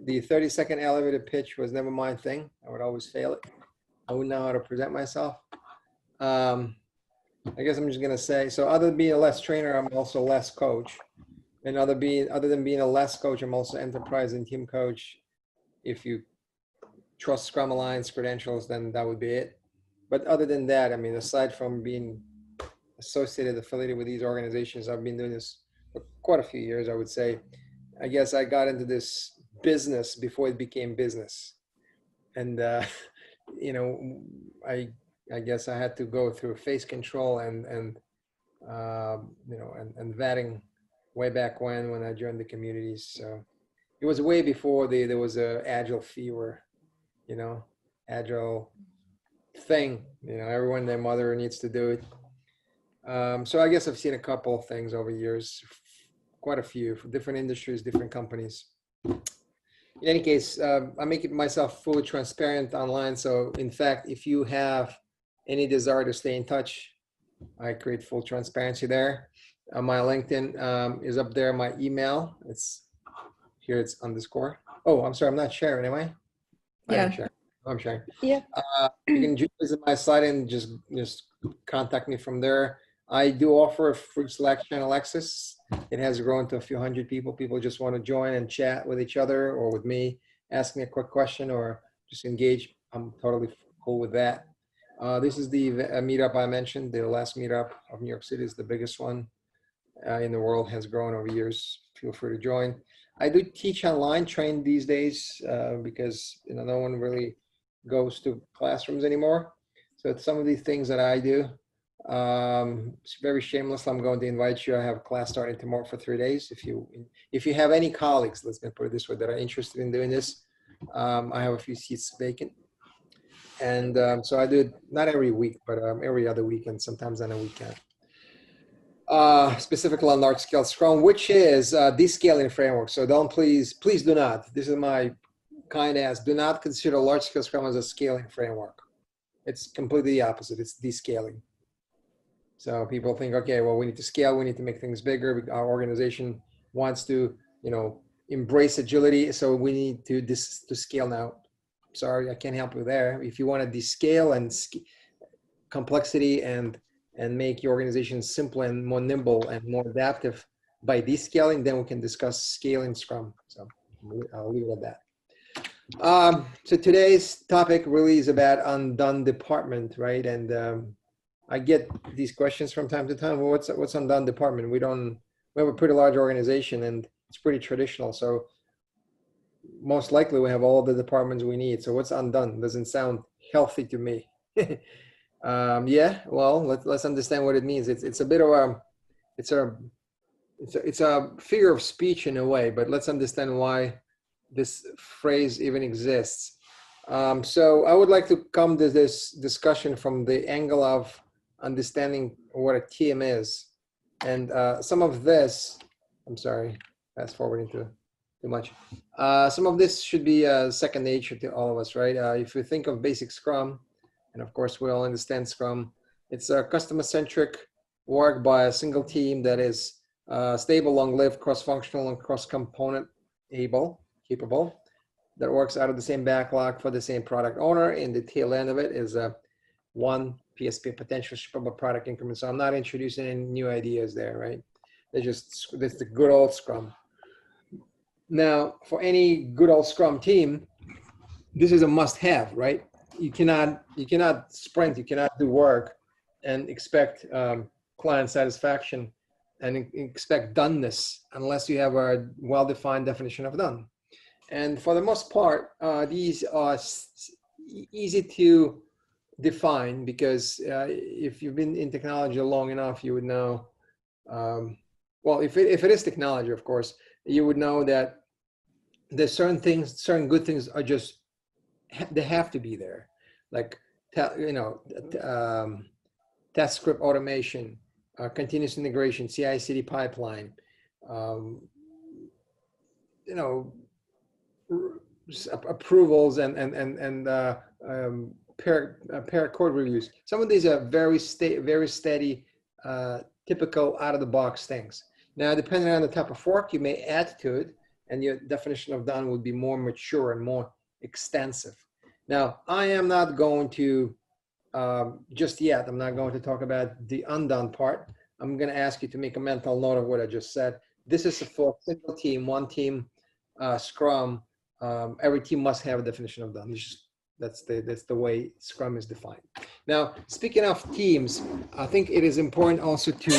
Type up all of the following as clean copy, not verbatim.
the 30-second elevator pitch was never my thing. I would always fail it. I wouldn't know how to present myself. I guess I'm just gonna say, so other than being a less trainer, I'm also less coach. And other than being a less coach, I'm also enterprise and team coach. If you trust Scrum Alliance credentials, then that would be it. But other than that, I mean, aside from being affiliated with these organizations, I've been doing this for quite a few years, I would say. I guess I got into this business before it became business. And, you know, I guess I had to go through face control and you know, and vetting way back when I joined the communities. So it was way before there was a agile fever, you know, agile thing, you know, everyone and their mother needs to do it. So I guess I've seen a couple of things over years, quite a few, for different industries, different companies. In any case, I make it myself fully transparent online. So in fact, if you have any desire to stay in touch, I create full transparency there. My LinkedIn is up there. My email, it's here, it's underscore. Oh, I'm sorry, I'm not sharing, am I? Yeah. I'm sharing. Yeah. You can visit my site and just contact me from there. I do offer a free Slack channel access. It has grown to a few hundred people. People just want to join and chat with each other or with me, ask me a quick question or just engage. I'm totally cool with that. This is the meetup I mentioned. The last meetup of New York City is the biggest one in the world, has grown over years. Feel free to join. I do teach online, train these days because, you know, no one really goes to classrooms anymore. So some of these things that I do, it's very shameless. I'm going to invite you. I have a class starting tomorrow for 3 days. If you have any colleagues, let's put it this way, that are interested in doing this, I have a few seats vacant. And so I do it not every week, but every other weekend, sometimes on a weekend. Specifically on large scale Scrum, which is descaling framework. So please do not, this is my kind ask, do not consider large scale Scrum as a scaling framework. It's completely the opposite. It's descaling. So people think, okay, well, we need to scale. We need to make things bigger. Our organization wants to, you know, embrace agility. So we need to scale now. Sorry, I can't help you there. If you want to descale and complexity and make your organization simpler and more nimble and more adaptive by descaling, then we can discuss scaling Scrum. So I'll leave it at that. So today's topic really is about undone department, right? And I get these questions from time to time. Well, what's undone department? We have a pretty large organization and it's pretty traditional. So most likely we have all the departments we need. So what's undone? Doesn't sound healthy to me. Yeah, well, let's understand what it means. It's a bit of it's a figure of speech in a way, but let's understand why this phrase even exists. So I would like to come to this discussion from the angle of understanding what a team is. And some of this, I'm sorry, fast forwarding too much. Some of this should be second nature to all of us, right? If you think of basic Scrum, and of course we all understand Scrum, it's a customer-centric work by a single team that is stable, long-lived, cross-functional, and cross-component capable, that works out of the same backlog for the same product owner. And the tail end of it is one PSP, potential shippable product increment. So I'm not introducing any new ideas there, right? That's the good old Scrum. Now, for any good old Scrum team, this is a must-have, right? You cannot sprint, you cannot do work and expect client satisfaction and expect doneness unless you have a well-defined definition of done. And for the most part, these are easy to define because if you've been in technology long enough, you would know, well, if it is technology, of course, you would know that there's certain good things are just, they have to be there. Like, you know, test script automation, continuous integration, CI/CD pipeline, you know, approvals and pair code reviews. Some of these are very steady, typical out of the box things. Now, depending on the type of work, you may add to it and your definition of done would be more mature and more extensive. Now, I am not going to, just yet, I'm not going to talk about the undone part. I'm going to ask you to make a mental note of what I just said. This is for a single team, one team, Scrum. Every team must have a definition of done. That's the way Scrum is defined. Now, speaking of teams, I think it is important also to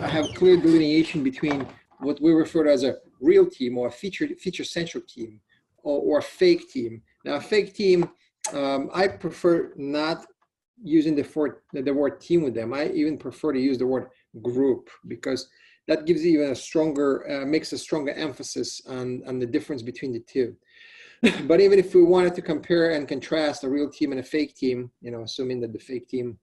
have clear delineation between what we refer to as a real team or a feature-centric team or a fake team. Now, a fake team, I prefer not using the word team with them. I even prefer to use the word group, because that gives even a stronger, makes a stronger emphasis on the difference between the two. But even if we wanted to compare and contrast a real team and a fake team, assuming that the fake team,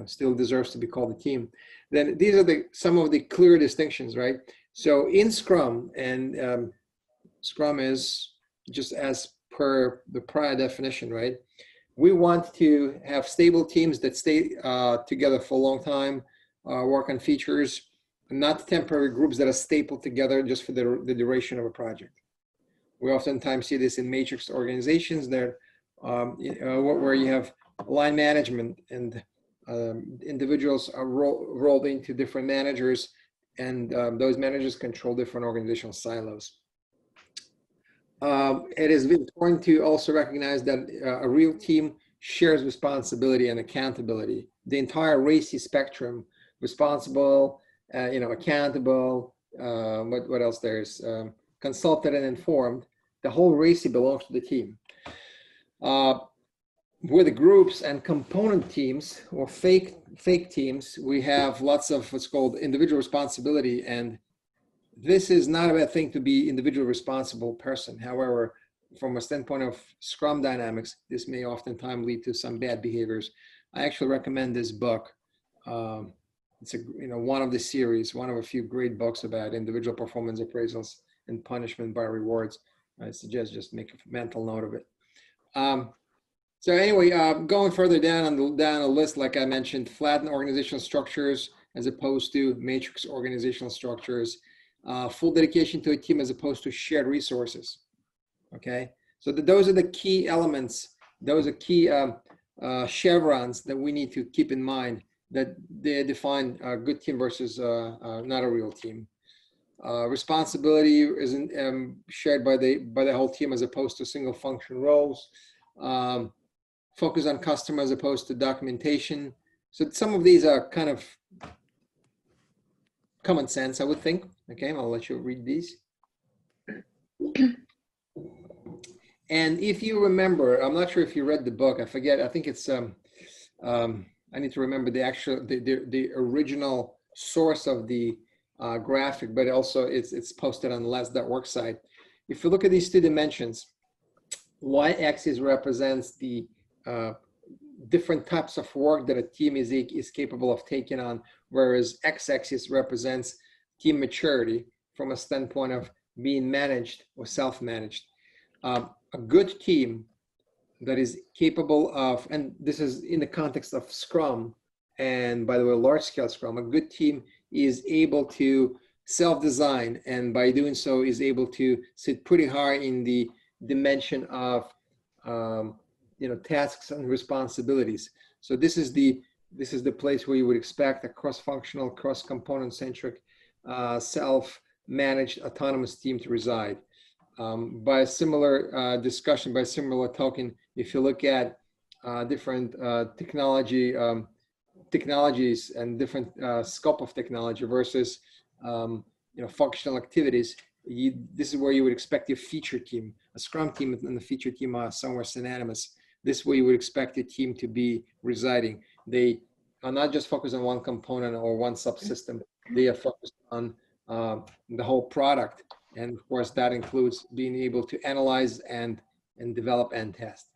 still deserves to be called a team, then these are some of the clear distinctions, right? So in Scrum, and Scrum is just as per the prior definition, right? We want to have stable teams that stay together for a long time, work on features, not temporary groups that are stapled together just for the duration of a project. We oftentimes see this in matrix organizations that, where you have line management and individuals are rolled into different managers, and those managers control different organizational silos. It is important to also recognize that a real team shares responsibility and accountability. The entire RACI spectrum, responsible, accountable, what else there's, consulted and informed, the whole RACI belongs to the team. With the groups and component teams or fake teams, we have lots of what's called individual responsibility, and this is not a bad thing to be individual responsible person. However, from a standpoint of Scrum dynamics, this may oftentimes lead to some bad behaviors. I actually recommend this book. It's one of the series, one of a few great books about individual performance appraisals and punishment by rewards. I suggest just make a mental note of it. So anyway, going further down the list, like I mentioned, flattened organizational structures as opposed to matrix organizational structures. Full dedication to a team as opposed to shared resources. Okay, so those are the key elements. Those are key chevrons that we need to keep in mind, that they define a good team versus not a real team. Responsibility isn't shared by the whole team as opposed to single function roles. Focus on customer as opposed to documentation. So some of these are kind of common sense, I would think. Okay, I'll let you read these. And if you remember, I'm not sure if you read the book, I forget, I think it's, I need to remember the original source of the graphic, but also it's posted on the last.work site. If you look at these two dimensions, y-axis represents the different types of work that a team is capable of taking on, whereas x-axis represents team maturity from a standpoint of being managed or self-managed. A good team that is capable of, and this is in the context of Scrum, and by the way, large-scale Scrum, a good team is able to self-design, and by doing so is able to sit pretty high in the dimension of tasks and responsibilities. So this is the place where you would expect a cross-functional, cross-component centric, self-managed autonomous team to reside. By a similar discussion, by a similar token, if you look at different technologies and different scope of technology versus functional activities, this is where you would expect your feature team. A Scrum team and the feature team are somewhere synonymous. This is where you would expect your team to be residing. They are not just focused on one component or one subsystem. They are focused on the whole product. And of course, that includes being able to analyze and develop and test.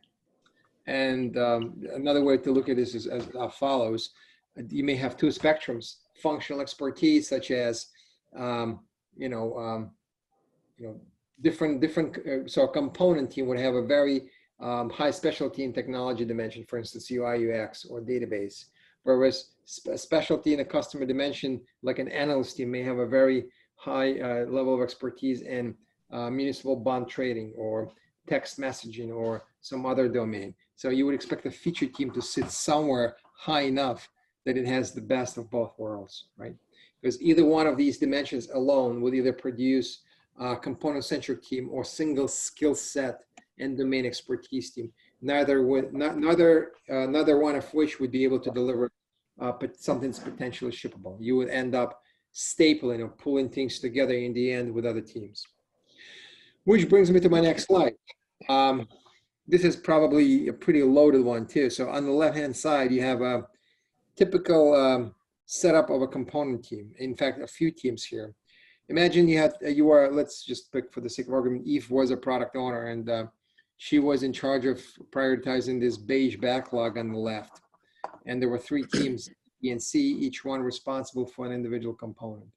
And another way to look at this is as follows. You may have two spectrums: functional expertise, such as different. So a component team would have a very high specialty in technology dimension, for instance, UI, UX, or database. Whereas a specialty in a customer dimension, like an analyst team, may have a very high level of expertise in municipal bond trading or text messaging or some other domain. So you would expect the feature team to sit somewhere high enough that it has the best of both worlds, right? Because either one of these dimensions alone would either produce a component-centric team or single skill set and domain expertise team. Neither one of which would be able to deliver something's potentially shippable. You would end up stapling or pulling things together in the end with other teams. Which brings me to my next slide. This is probably a pretty loaded one too. So on the left-hand side, you have a typical setup of a component team. In fact, a few teams here. Imagine you are, let's just pick for the sake of argument, Eve was a product owner and she was in charge of prioritizing this beige backlog on the left. And there were 3 teams, B and C, each one responsible for an individual component.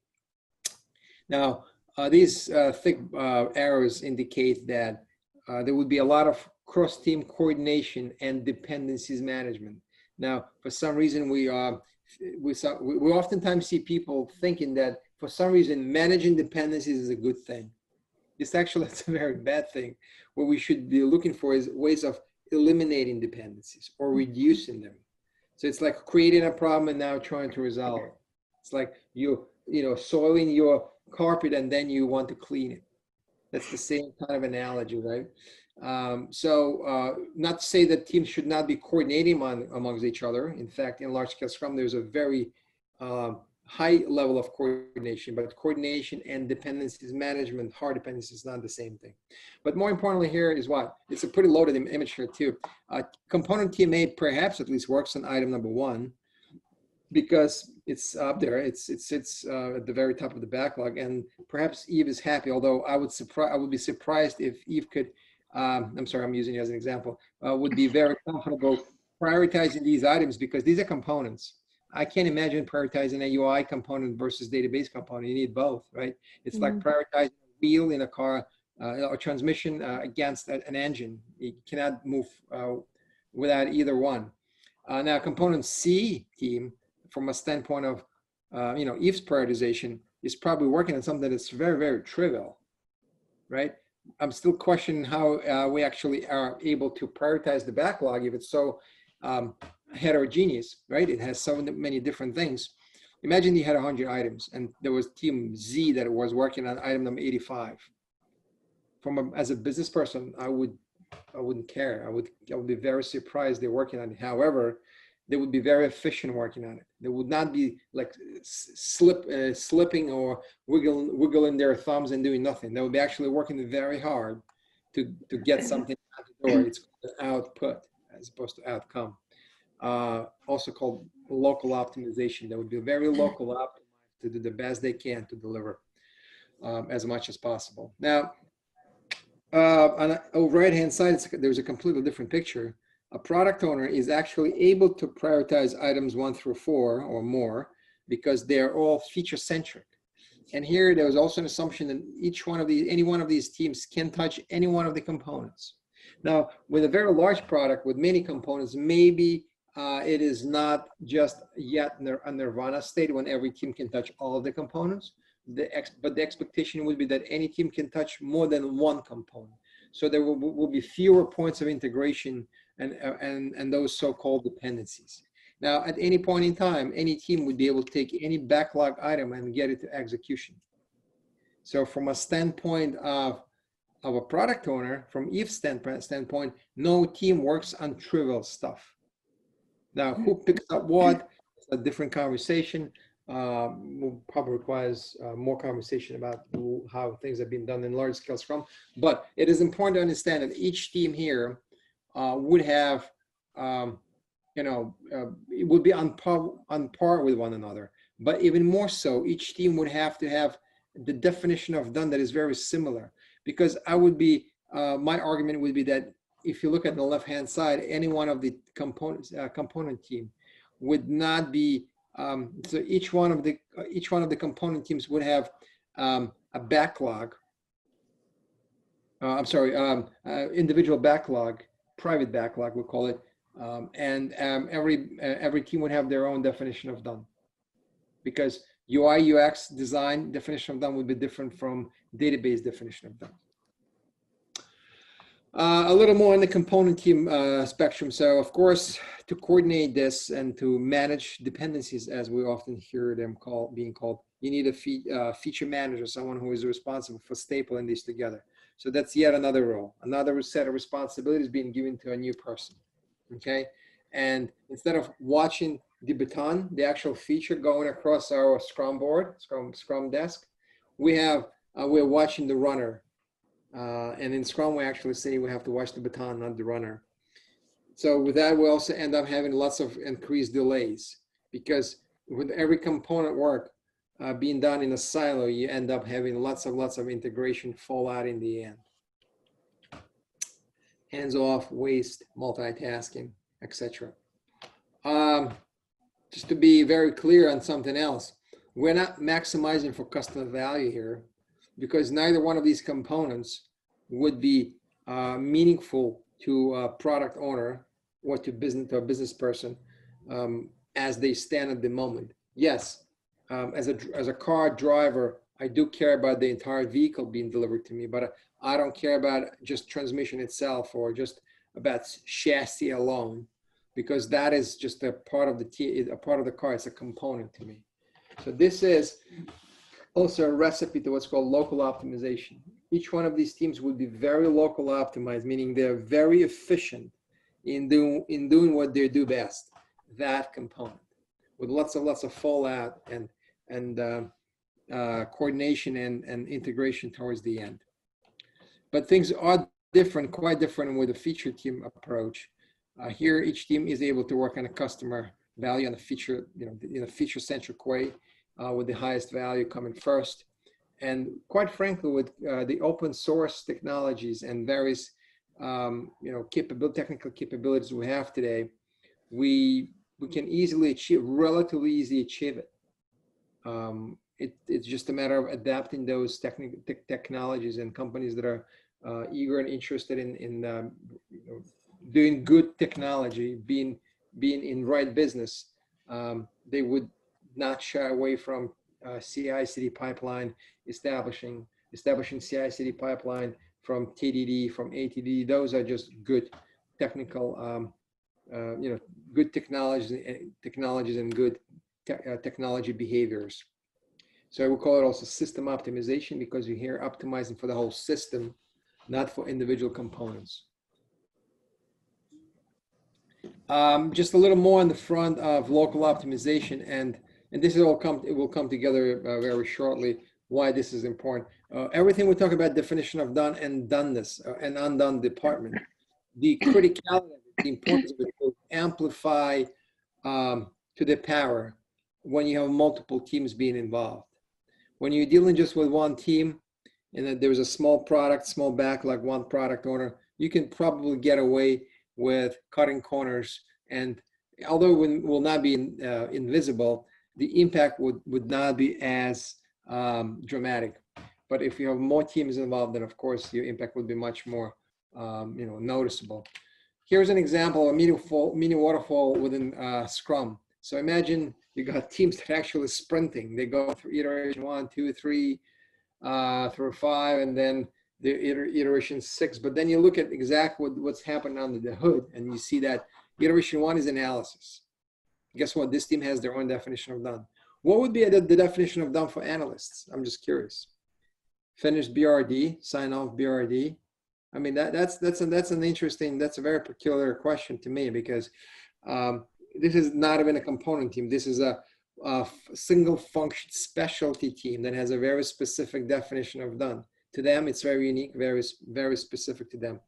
Now, these thick arrows indicate that there would be a lot of cross-team coordination and dependencies management. Now, for some reason, we oftentimes see people thinking that for some reason managing dependencies is a good thing. It's actually a very bad thing. What we should be looking for is ways of eliminating dependencies or reducing them. So it's like creating a problem and now trying to resolve it. It's like you soiling your carpet and then you want to clean it. That's the same kind of analogy, right? Not to say that teams should not be coordinating amongst each other. In fact, in large-scale Scrum, there's a very high level of coordination, but coordination and dependencies management, hard dependencies is not the same thing. But more importantly here is what? It's a pretty loaded image here too. Component team A perhaps at least works on item number 1 because it's up there. It sits at the very top of the backlog, and perhaps Eve is happy, although I would be surprised if Eve could, I'm sorry, I'm using it as an example, would be very comfortable prioritizing these items because these are components. I can't imagine prioritizing a UI component versus database component. You need both, right? It's like prioritizing a wheel in a car or transmission against an engine. You cannot move without either one. Now, component C team, from a standpoint of, Eve's prioritization, is probably working on something that's very, very trivial, right? I'm still questioning how we actually are able to prioritize the backlog if it's so heterogeneous, right? It has so many different things. Imagine you had 100 items and there was team Z that was working on item number 85. As a business person, I wouldn't care. I would be very surprised they're working on it. However, they would be very efficient working on it. They would not be like slipping or wiggling their thumbs and doing nothing. They would be actually working very hard to get something out the door. It's called output as opposed to outcome. Also called local optimization. They would be very local optimized to do the best they can to deliver as much as possible. Now, on the right-hand side, there's a completely different picture. A product owner is actually able to prioritize items 1 through 4 or more because they're all feature-centric. And here, there was also an assumption that any one of these teams can touch any one of the components. Now, with a very large product with many components, maybe it is not just yet a nirvana state when every team can touch all of the components. But the expectation would be that any team can touch more than one component. So there will be fewer points of integration and those so-called dependencies. Now, at any point in time, any team would be able to take any backlog item and get it to execution. So from a standpoint of a product owner, from Eve's standpoint, no team works on trivial stuff. Now, who picks up what? It's a different conversation. Will probably requires more conversation about how things have been done in large-scale Scrum. But it is important to understand that each team here would have, it would be on par with one another. But even more so, each team would have to have the definition of done that is very similar. Because my argument would be that if you look at the left-hand side, any one of the component team would not be. So each one of the component teams would have a backlog. Individual backlog, private backlog, we'll call it, and every team would have their own definition of done, because UI, UX design definition of done would be different from database definition of done. A little more on the component team spectrum. So of course, to coordinate this and to manage dependencies, as we often hear them being called, you need a feature manager, someone who is responsible for stapling these together. So that's yet another role, another set of responsibilities being given to a new person, okay? And instead of watching the baton, the actual feature going across our Scrum board, Scrum desk, we're watching the runner. And in Scrum, we actually say we have to watch the baton, not the runner. So with that, we also end up having lots of increased delays, because with every component work being done in a silo, you end up having lots of integration fallout in the end. Hands off, waste, multitasking, etc. Just to be very clear on something else, we're not maximizing for customer value here, because neither one of these components would be meaningful to a product owner or to a business person as they stand at the moment. Yes, as a car driver, I do care about the entire vehicle being delivered to me, but I don't care about just transmission itself or just about chassis alone, because that is just a part of the car. It's a component to me. So this is also a recipe to what's called local optimization. Each one of these teams would be very local optimized, meaning they're very efficient in doing what they do best, that component, with lots of fallout and coordination and integration towards the end. But things are different, quite different with the feature team approach. Here, each team is able to work on a customer value on a feature, in a feature-centric way, with the highest value coming first. And quite frankly, with the open source technologies and various technical capabilities we have today, we can relatively easily achieve it. It's just a matter of adapting those technologies, and companies that are eager and interested in doing good technology, being in right business, they would not shy away from CI/CD pipeline, establishing CI/CD pipeline from TDD, from ATD. Those are just good technical, good technologies and good technology behaviors. So we call it also system optimization, because you're here optimizing for the whole system, not for individual components. Just a little more on the front of local optimization, and this will come together very shortly, why this is important. Everything we talk about definition of done and doneness and undone department, the criticality, the importance of it will amplify to the power when you have multiple teams being involved. When you're dealing just with one team and that there's a small backlog, one product owner, you can probably get away with cutting corners, and although it will not be invisible, the impact would not be as dramatic. But if you have more teams involved, then of course your impact would be much more noticeable. Here's an example of a mini-waterfall within Scrum. So imagine you got teams that are actually sprinting. They go through iteration 1, 2, 3, through 5, and then the iteration 6. But then you look at exactly what's happened under the hood, and you see that iteration 1 is analysis. Guess what? This team has their own definition of done. What would be the definition of done for analysts? I'm just curious. Finished BRD, sign off BRD. I mean, that's an interesting, that's a very peculiar question to me, because this is not even a component team. This is a single function specialty team that has a very specific definition of done. To them, it's very unique, very specific to them.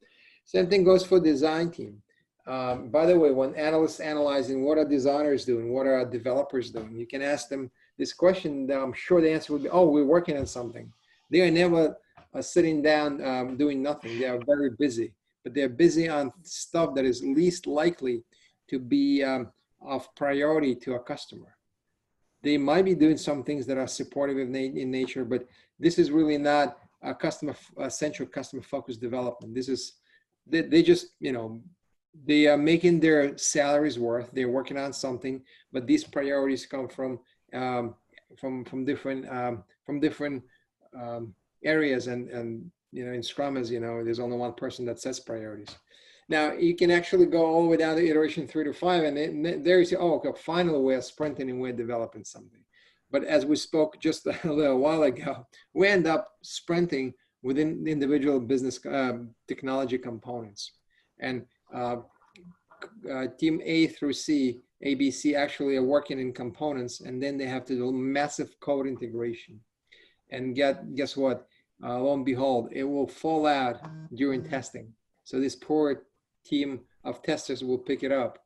Same thing goes for design team. By the way, when analysts analyzing what are designers doing, what are developers doing, you can ask them this question. I'm sure the answer would be, oh, we're working on something. They are never sitting down doing nothing. They are very busy, but they're busy on stuff that is least likely to be of priority to a customer. They might be doing some things that are supportive in nature, but this is really not a customer-centric, customer-focused development. This is, they just, they are making their salaries worth. They're working on something, but these priorities come from different areas, and you know, in Scrum, as you know, there's only one person that sets priorities. Now you can actually go all the way down to iteration 3 to 5, and there you see, oh, okay, finally we're sprinting and we're developing something. But as we spoke just a little while ago, we end up sprinting within the individual business technology components. And team A through C, A, B, C actually are working in components, and then they have to do massive code integration. And guess what? Lo and behold, it will fall out during testing. So this poor team of testers will pick it up.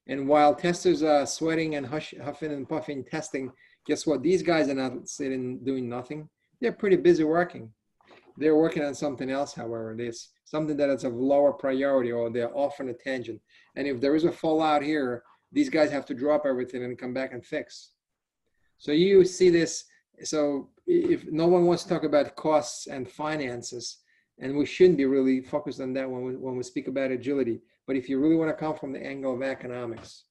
And while testers are sweating and huffing and puffing testing, guess what? These guys are not sitting doing nothing. They're pretty busy working. They're working on something else, however. There's something that is of lower priority, or they're off on a tangent. And if there is a fallout here, these guys have to drop everything and come back and fix. So you see this. So if no one wants to talk about costs and finances, and we shouldn't be really focused on that when we speak about agility, but if you really want to come from the angle of economics,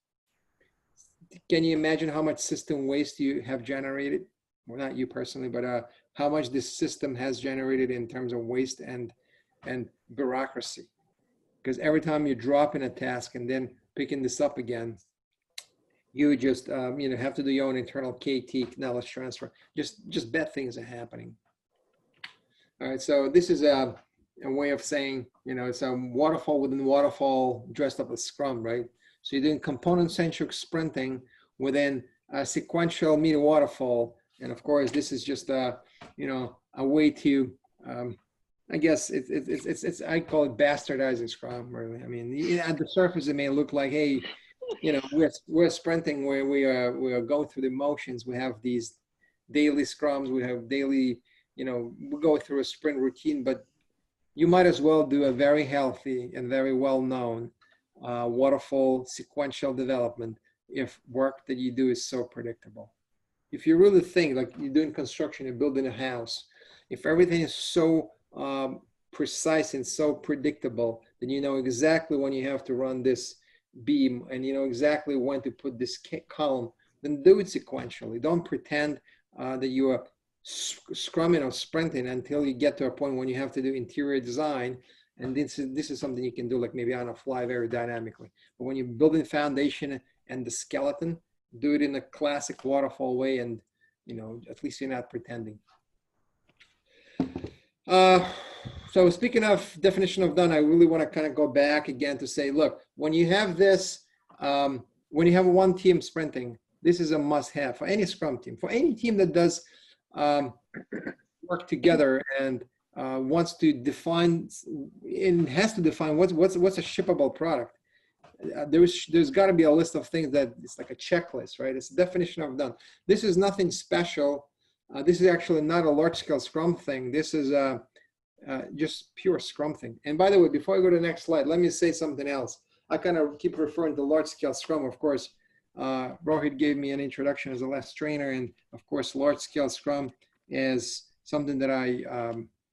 can you imagine how much system waste you have generated? Well, not you personally, but how much this system has generated in terms of waste and bureaucracy? Because every time you drop in a task and then picking this up again, you just you know, have to do your own internal KT, knowledge transfer. Just bad things are happening. All right, so this is a way of saying, you know, it's a waterfall within waterfall dressed up as Scrum, right? So you're doing component-centric sprinting within a sequential Mini-Waterfall, and of course, this is just a, you know, a way to, I guess it's I call it bastardizing Scrum. Really, I mean, at the surface, it may look like, hey, you know, we're sprinting where we are going through the motions. We have these daily scrums. We have daily, you know, we go through a sprint routine, but you might as well do a very healthy and very well-known waterfall sequential development if work that you do is so predictable. If you really think, like you're doing construction, you're building a house, if everything is so precise and so predictable, then you know exactly when you have to run this beam, and you know exactly when to put this column, then do it sequentially. Don't pretend that you are scrumming or sprinting until you get to a point when you have to do interior design, and this is something you can do like maybe on a fly very dynamically. But when you're building foundation and the skeleton, do it in a classic waterfall way, and you know, at least you're not pretending. So speaking of definition of done, I really want to kind of go back again to say, look, when you have this, when you have one team sprinting, this is a must-have for any Scrum team, for any team that does work together and wants to define and has to define what's a shippable product. There's got to be a list of things that it's like a checklist, right? It's a definition of done. This is nothing special. This is actually not a large-scale Scrum thing. This is just pure Scrum thing. And by the way, before I go to the next slide, let me say something else. I kind of keep referring to large-scale Scrum. Of course, Rohit gave me an introduction as a last trainer, and of course, large-scale Scrum is something that I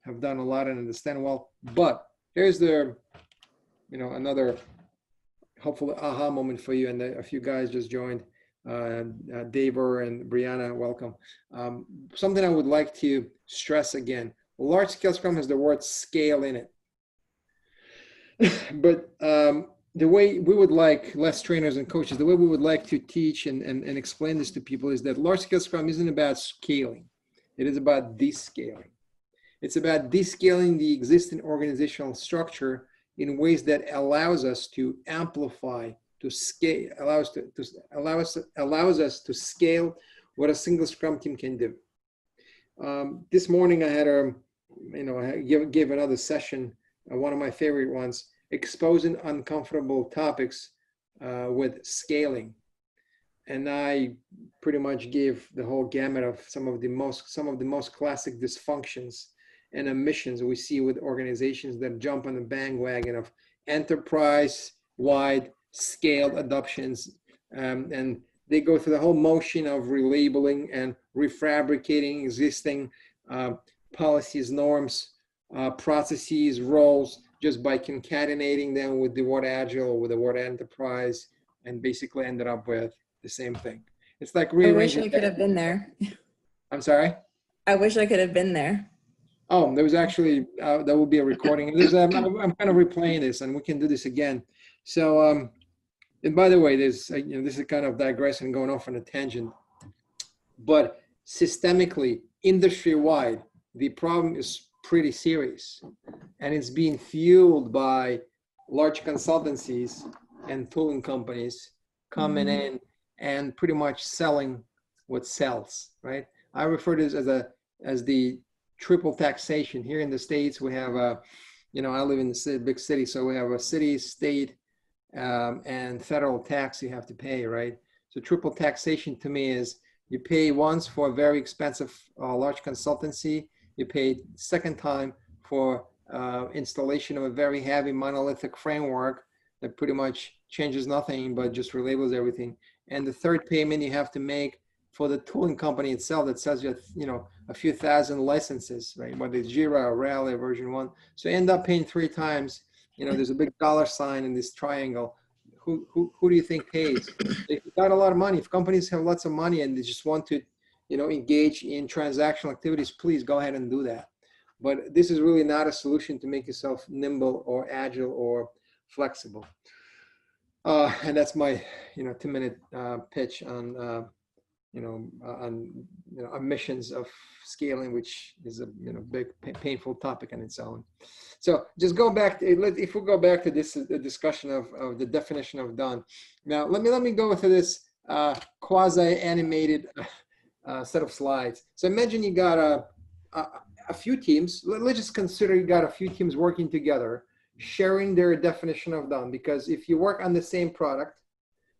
have done a lot and understand well. But here's the, you know, another hopefully aha moment for you. And a few guys just joined. Daver and Brianna, welcome. Something I would like to stress again. Large scale Scrum has the word scale in it. But the way we would like, less trainers and coaches, the way we would like to teach and explain this to people is that large scale Scrum isn't about scaling. It is about descaling. It's about descaling the existing organizational structure in ways that allows us to amplify, to scale, allows us to scale what a single Scrum team can do. This morning I had I gave another session, one of my favorite ones, exposing uncomfortable topics with scaling, and I pretty much gave the whole gamut of some of the most classic dysfunctions and omissions we see with organizations that jump on the bandwagon of enterprise-wide scaled adoptions, and they go through the whole motion of relabeling and refabricating existing policies, norms, processes, roles, just by concatenating them with the word agile or with the word enterprise, and basically ended up with the same thing. It's like I wish I could have been there. I'm sorry. I wish I could have been there. Oh, there was actually there will be a recording. I'm kind of replaying this, and we can do this again. So, and by the way, there's this is kind of digressing, going off on a tangent, but systemically, industry-wide, the problem is pretty serious, and it's being fueled by large consultancies and tooling companies coming in and pretty much selling what sells, right? I refer to this as the triple taxation. Here in the States, we have a, I live in the big city, so we have a city, state, and federal tax you have to pay, right? So triple taxation to me is you pay once for a very expensive large consultancy, you pay second time for installation of a very heavy monolithic framework that pretty much changes nothing but just relabels everything. And the third payment you have to make for the tooling company itself that sells you, a few thousand licenses, right? Whether it's Jira or Rally version 1. So you end up paying 3 times. There's a big dollar sign in this triangle. Who do you think pays? If you've got a lot of money, if companies have lots of money and they just want to, engage in transactional activities, please go ahead and do that. But this is really not a solution to make yourself nimble or agile or flexible. And that's my, 2-minute pitch on, emissions of scaling, which is a big painful topic on its own. So just go back to, if we go back to this discussion of the definition of done. Now let me go through this quasi-animated set of slides. So imagine you got a few teams. Let's just consider you got a few teams working together, sharing their definition of done. Because if you work on the same product,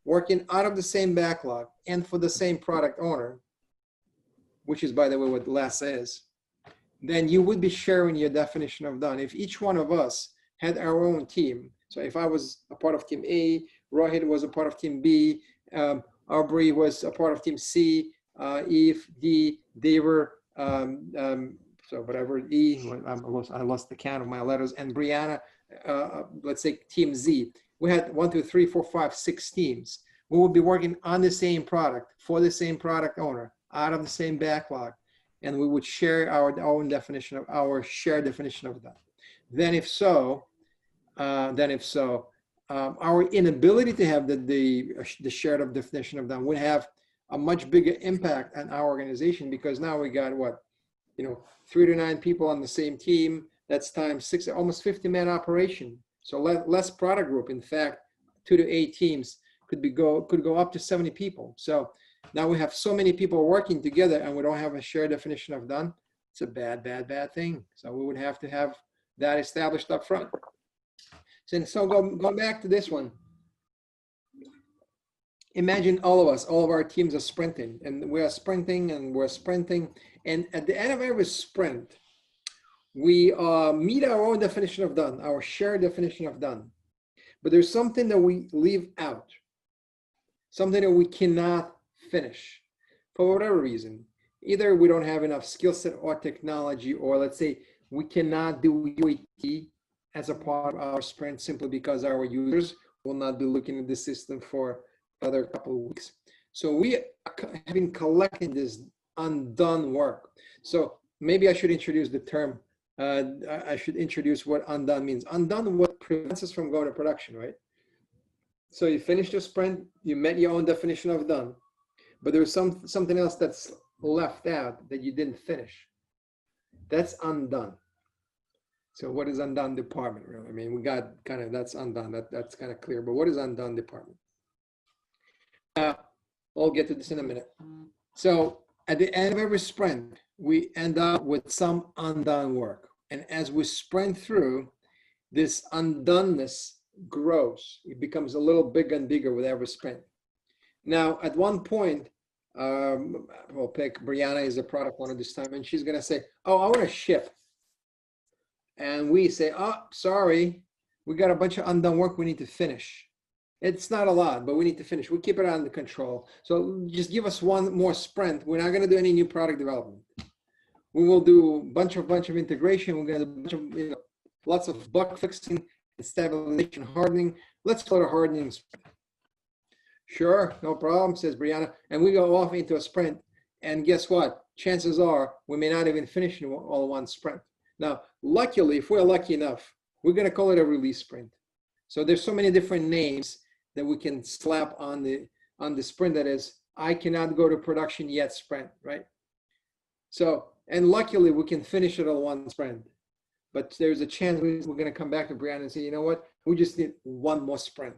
working out of the same backlog and for the same product owner, which is, by the way, what less is, then you would be sharing your definition of done. If each one of us had our own team, so if I was a part of team A, Rohit was a part of team B, Aubrey was a part of team C, Eve, D, they were, so whatever, E, I lost the count of my letters, and Brianna, let's say team Z. We had 1, 2, 3, 4, 5, 6 teams. We would be working on the same product for the same product owner out of the same backlog, and we would share our own definition of our shared definition of that. Then if so, our inability to have the shared definition of that would have a much bigger impact on our organization, because now we got what, 3 to 9 people on the same team. That's times 6, almost 50-man operation. So less product group. In fact, 2 to 8 teams could go up to 70 people. So now we have so many people working together and we don't have a shared definition of done. It's a bad thing. So we would have to have that established up front. So go back to this one. Imagine all of our teams are sprinting, and we're sprinting. And at the end of every sprint, we meet our own definition of done, our shared definition of done. But there's something that we leave out, something that we cannot finish for whatever reason. Either we don't have enough skill set or technology, or let's say we cannot do UAT as a part of our sprint simply because our users will not be looking at the system for another couple of weeks. So we have been collecting this undone work. So maybe I should introduce the term. I should introduce what undone means. Undone, what prevents us from going to production, right? So you finished your sprint, you met your own definition of done, but there's something else that's left out that you didn't finish. That's undone. So what is undone department, really? I mean, we got kind of, that's undone, that's kind of clear, but what is undone department? I'll get to this in a minute. So at the end of every sprint, we end up with some undone work. And as we sprint through, this undoneness grows. It becomes a little bigger and bigger with every sprint. Now, at one point, we'll pick Brianna is the product owner this time, and she's going to say, oh, I want to ship. And we say, oh, sorry, we got a bunch of undone work we need to finish. It's not a lot, but we need to finish. We keep it under control. So just give us one more sprint. We're not going to do any new product development. We will do a bunch of integration. We're going to do a bunch of, lots of bug fixing, stabilization, hardening. Let's go to hardening sprint. Sure, no problem, says Brianna. And we go off into a sprint. And guess what? chances are we may not even finish in all one sprint. Now, luckily, if we're lucky enough, we're going to call it a release sprint. So there's so many different names that we can slap on the sprint that is, I cannot go to production yet sprint, right? So, and luckily we can finish it on one sprint, but there's a chance we're going to come back to Brianna and say, you know what, we just need one more sprint.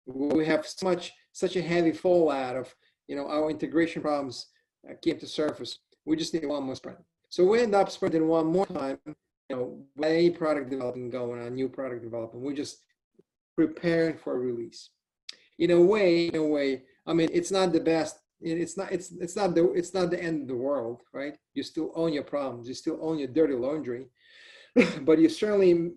We have such a heavy fallout of, our integration problems came to surface. We just need one more sprint. So we end up sprinting one more time, with any product development going on, new product development. We're just preparing for a release. In a way, I mean, it's not the best. It's not the end of the world, right? You still own your problems. You still own your dirty laundry, but you certainly,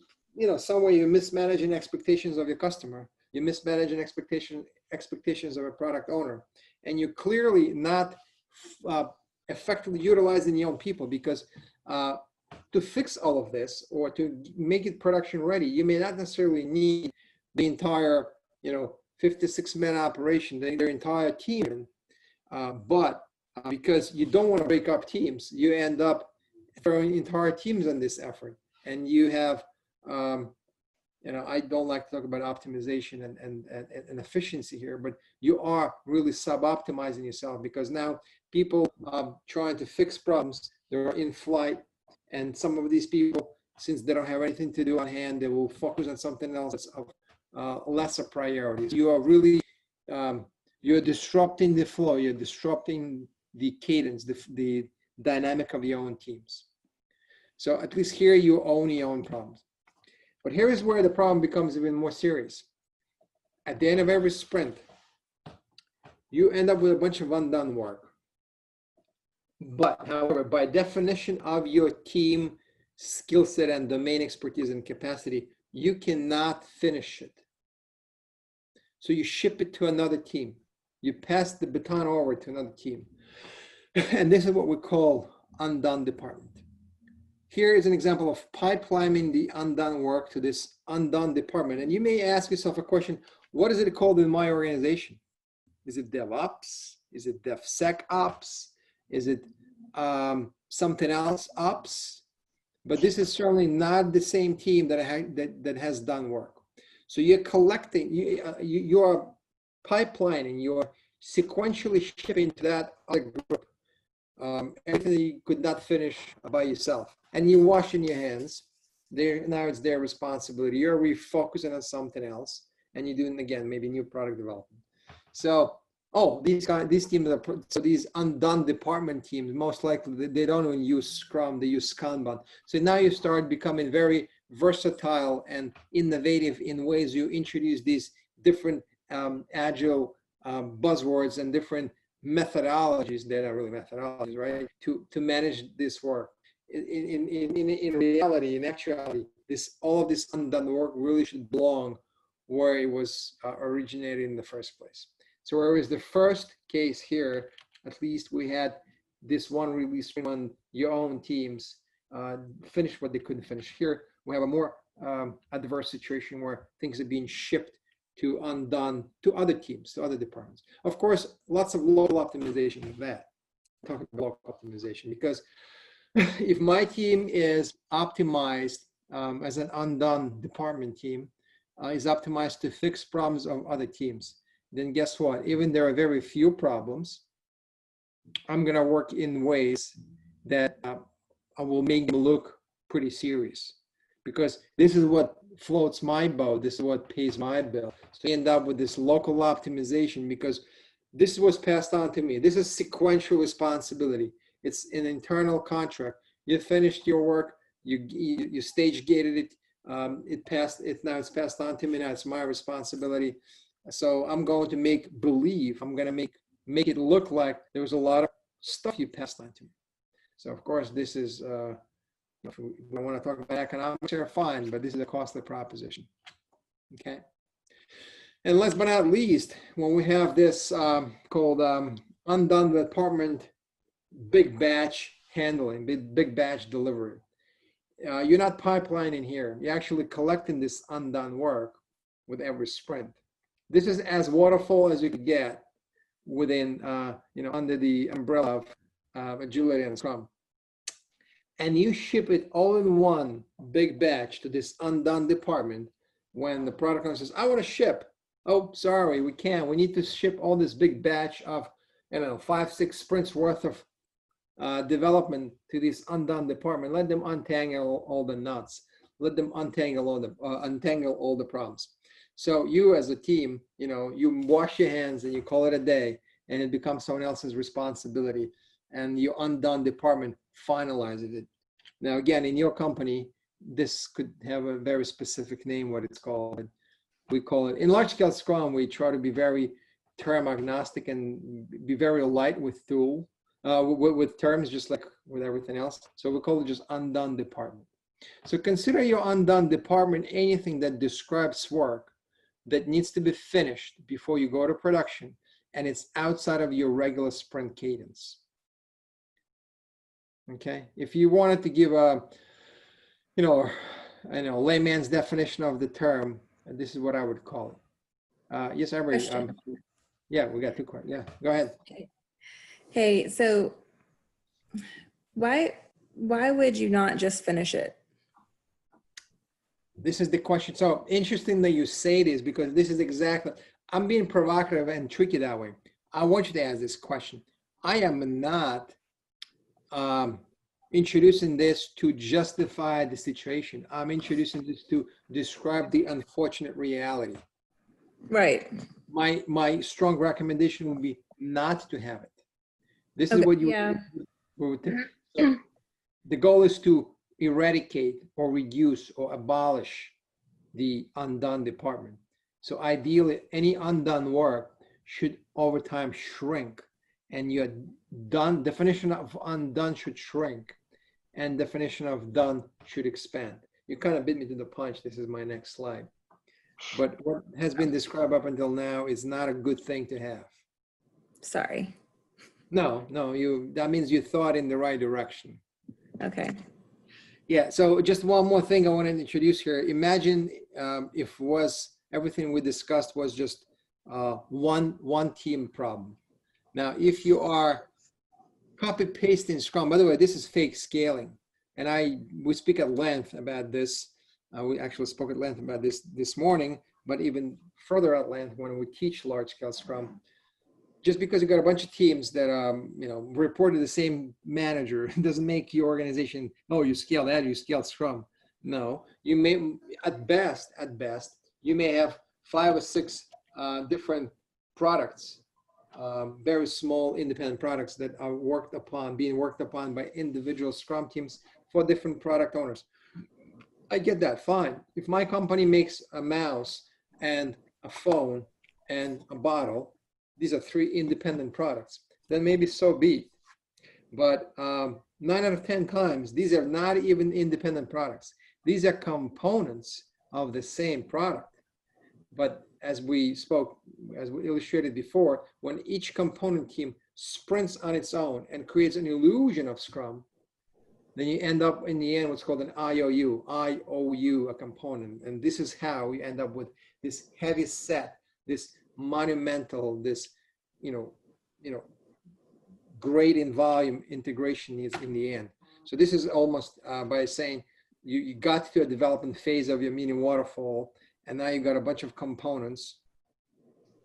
somewhere you're mismanaging expectations of your customer. You're mismanaging expectations of a product owner, and you're clearly not effectively utilizing your own people, because to fix all of this or to make it production ready, you may not necessarily need the entire, 56-man operation, their entire team. But because you don't want to break up teams, you end up throwing entire teams on this effort. And you have, I don't like to talk about optimization and efficiency here, but you are really sub-optimizing yourself, because now people trying to fix problems, they're in flight. And some of these people, since they don't have anything to do on hand, they will focus on something else that's of lesser priorities. You are really, you're disrupting the flow, you're disrupting the cadence, the dynamic of your own teams. So at least here you own your own problems. But here is where the problem becomes even more serious. At the end of every sprint, you end up with a bunch of undone work. But however, by definition of your team skill set and domain expertise and capacity, you cannot finish it. So you ship it to another team. You pass the baton over to another team. And this is what we call undone department. Here is an example of pipelining the undone work to this undone department. And you may ask yourself a question, what is it called in my organization? Is it DevOps? Is it DevSecOps? Is it something else ops? But this is certainly not the same team that has done work. So you're collecting, you are pipelining, you're sequentially shipping to that other group everything that you could not finish by yourself. And you're washing your hands. Now it's their responsibility. You're refocusing on something else, and you're doing, again, maybe new product development. So, these teams are, so these undone department teams, most likely they don't even use Scrum, they use Kanban. So now you start becoming very versatile and innovative in ways you introduce these different agile buzzwords and different methodologies. They're not really methodologies, right? To manage this work. In reality, in actuality, all of this undone work really should belong where it was originated in the first place. So whereas the first case here, at least we had this one release on your own teams finish what they couldn't finish. Here we have a more adverse situation where things are being shipped to undone to other teams, to other departments. Of course, lots of local optimization of that. Talking about local optimization, because if my team is optimized as an undone department team, is optimized to fix problems of other teams, then guess what? Even there are very few problems, I'm going to work in ways that I will make them look pretty serious, because this is what floats my boat. This is what pays my bill. So you end up with this local optimization, because this was passed on to me. This is sequential responsibility. It's an internal contract. You finished your work. You stage gated it. It passed. Now it's passed on to me. Now it's my responsibility. So I'm going to make believe. I'm going to make it look like there was a lot of stuff you passed on to me. So of course this is. If we want to talk about economics here, fine, but this is a costly proposition. Okay. And last but not least, when we have this called undone department big batch handling, big batch delivery, you're not pipelining here. You're actually collecting this undone work with every sprint. This is as waterfall as you could get within, under the umbrella of Agility and Scrum, and you ship it all in one big batch to this Undone department, when the product owner says, I want to ship. Oh, sorry, we can't. We need to ship all this big batch of, 5-6 sprints worth of development to this Undone department. Let them untangle all the nuts. Let them untangle all the problems. So you as a team, you wash your hands and you call it a day, and it becomes someone else's responsibility, and your Undone department finalizes it. Now, again, in your company, this could have a very specific name, what it's called. We call it, in large scale Scrum, we try to be very term agnostic and be very light with with terms, just like with everything else. So we call it just Undone department. So consider your Undone department anything that describes work that needs to be finished before you go to production, and it's outside of your regular sprint cadence. Okay, if you wanted to give a, layman's definition of the term, this is what I would call it. Yes, Emery. Yeah, we got 2 questions. Yeah, go ahead. Okay. Hey, so why would you not just finish it? This is the question. So interesting that you say this, because this is exactly, I'm being provocative and tricky that way. I want you to ask this question. I am not introducing this to justify the situation. I'm introducing this to describe the unfortunate reality. Right. My strong recommendation would be not to have it. This Okay, is what you would think. So the goal is to eradicate or reduce or abolish the undone department. So ideally, any undone work should over time shrink, and your done definition of undone should shrink, and definition of done should expand. You kind of beat me to the punch. This is my next slide. But what has been described up until now is not a good thing to have. Sorry. No, that means you thought in the right direction. Okay. Yeah, so just one more thing I want to introduce here. Imagine if everything we discussed was just one team problem. Now, if you are copy pasting Scrum, by the way, this is fake scaling, and we speak at length about this. We actually spoke at length about this morning, but even further at length when we teach large scale Scrum. Just because you got a bunch of teams that report to the same manager doesn't make your organization, oh, you scale that, you scale Scrum. No, you may, at best, you may have 5 or 6 different products, very small independent products that are being worked upon by individual Scrum teams for different product owners. I get that, fine. If my company makes a mouse and a phone and a bottle, these are 3 independent products, then maybe so be it. But 9 out of 10 times, these are not even independent products. These are components of the same product. But as we illustrated before, when each component team sprints on its own and creates an illusion of Scrum, then you end up in the end what's called an IOU, a component. And this is how you end up with this heavy set, this monumental, this great in volume integration is in the end. So this is almost by saying you got to a development phase of your Mini-Waterfall, and now you got a bunch of components.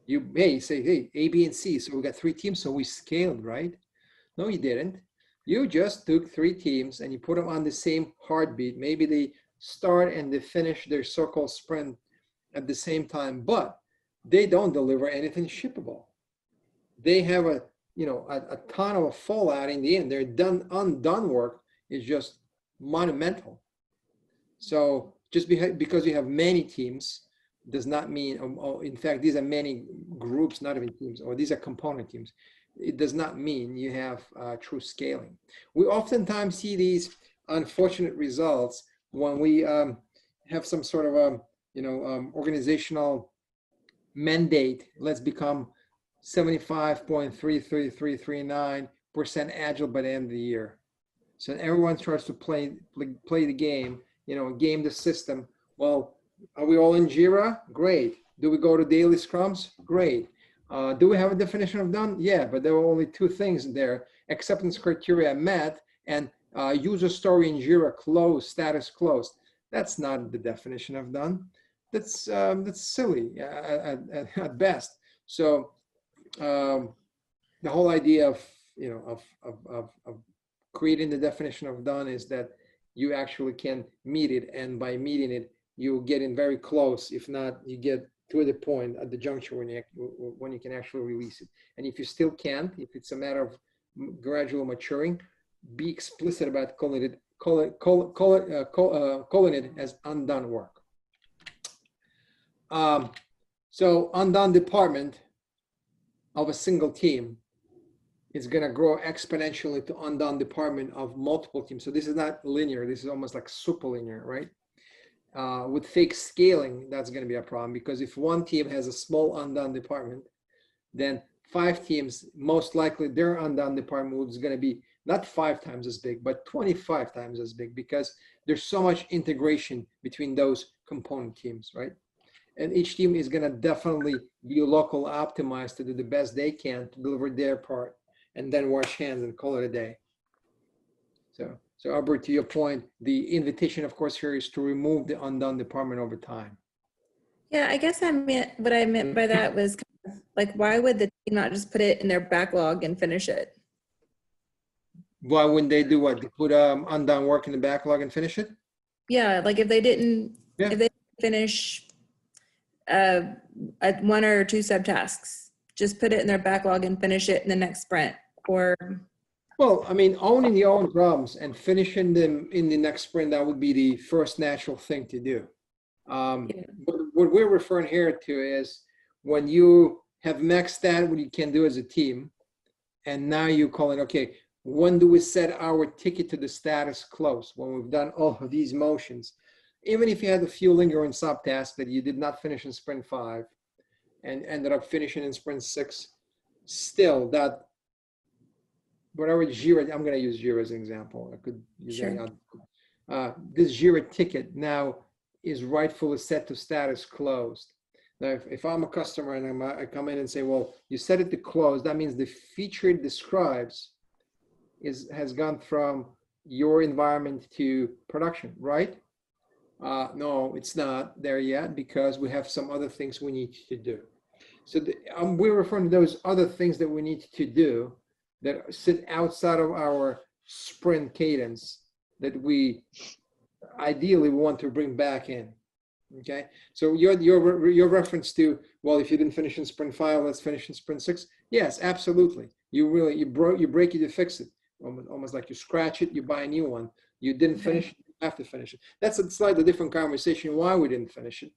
You say, hey, A, B, and C. So we got 3 teams, so we scaled, right? No, you didn't. You just took 3 teams and you put them on the same heartbeat. Maybe they start and they finish their so-called sprint at the same time, but they don't deliver anything shippable. They have a ton of fallout in the end. Their undone work is just monumental. So just because you have many teams does not mean, in fact, these are many groups, not even teams, or these are component teams. It does not mean you have true scaling. We oftentimes see these unfortunate results when we have some sort of organizational mandate. Let's become 75.33339% agile by the end of the year. So everyone tries to play the game, game the system. Well, are we all in Jira? Great. Do we go to daily scrums? Great. Do we have a definition of done? Yeah, but there were only 2 things there, acceptance criteria met, and user story in Jira closed, status closed. That's not the definition of done. That's silly at best. So the whole idea of of creating the definition of done is that you actually can meet it, and by meeting it, you get in very close. If not, you get to the point at the juncture when you can actually release it. And if you still can't, if it's a matter of gradual maturing, be explicit about calling it as undone work. So undone department of a single team is going to grow exponentially to undone department of multiple teams. So this is not linear. This is almost like super linear, right? With fake scaling, that's going to be a problem, because if one team has a small undone department, then 5 teams, most likely their undone department is going to be not 5 times as big, but 25 times as big, because there's so much integration between those component teams, right? And each team is going to definitely be local optimized to do the best they can to deliver their part, and then wash hands and call it a day. So Albert, to your point, the invitation, of course, here is to remove the undone department over time. Yeah, I guess what I meant by that was kind of like, why would the team not just put it in their backlog and finish it? Why wouldn't they do what? They put undone work in the backlog and finish it? Yeah, like if they didn't finish 1 or 2 subtasks, just put it in their backlog and finish it in the next sprint. Or well, I mean, owning your own problems and finishing them in the next sprint, that would be the first natural thing to do. What we're referring here to is when you have maxed out what you can do as a team, and now you call it, okay, when do we set our ticket to the status close? When we've done all of these motions, even if you had a few lingering subtasks that you did not finish in sprint 5 and ended up finishing in sprint 6, still that, whatever Jira, I'm going to use Jira as an example. I could use any other. This Jira ticket now is rightfully set to status closed. Now, if I'm a customer and I come in and say, well, you set it to close, that means the feature it describes has gone from your environment to production, right? No, it's not there yet, because we have some other things we need to do. So we're referring to those other things that we need to do that sit outside of our sprint cadence that we ideally want to bring back in. Okay, so your reference to, well, if you didn't finish in sprint 5, let's finish in sprint 6. Yes, absolutely. You break it, you fix it. Almost like you scratch it, you buy a new one. You didn't finish it, you have to finish it. That's a slightly different conversation. Why we didn't finish it?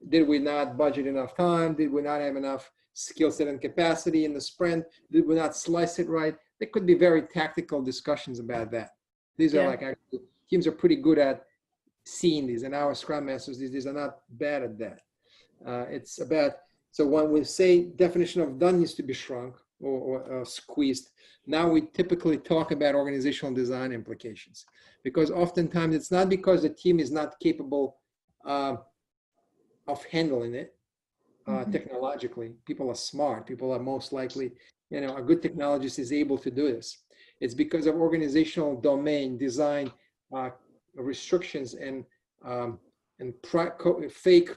Did we not budget enough time? Did we not have enough skill set and capacity in the sprint? Did we not slice it right? There could be very tactical discussions about that. These are like, actually, teams are pretty good at seeing these, and our Scrum Masters these days are not bad at that. It's about, so when we say definition of done needs to be shrunk or squeezed, now we typically talk about organizational design implications, because oftentimes it's not because the team is not capable of handling it technologically. People are smart. People are most likely, a good technologist is able to do this. It's because of organizational domain design restrictions and fake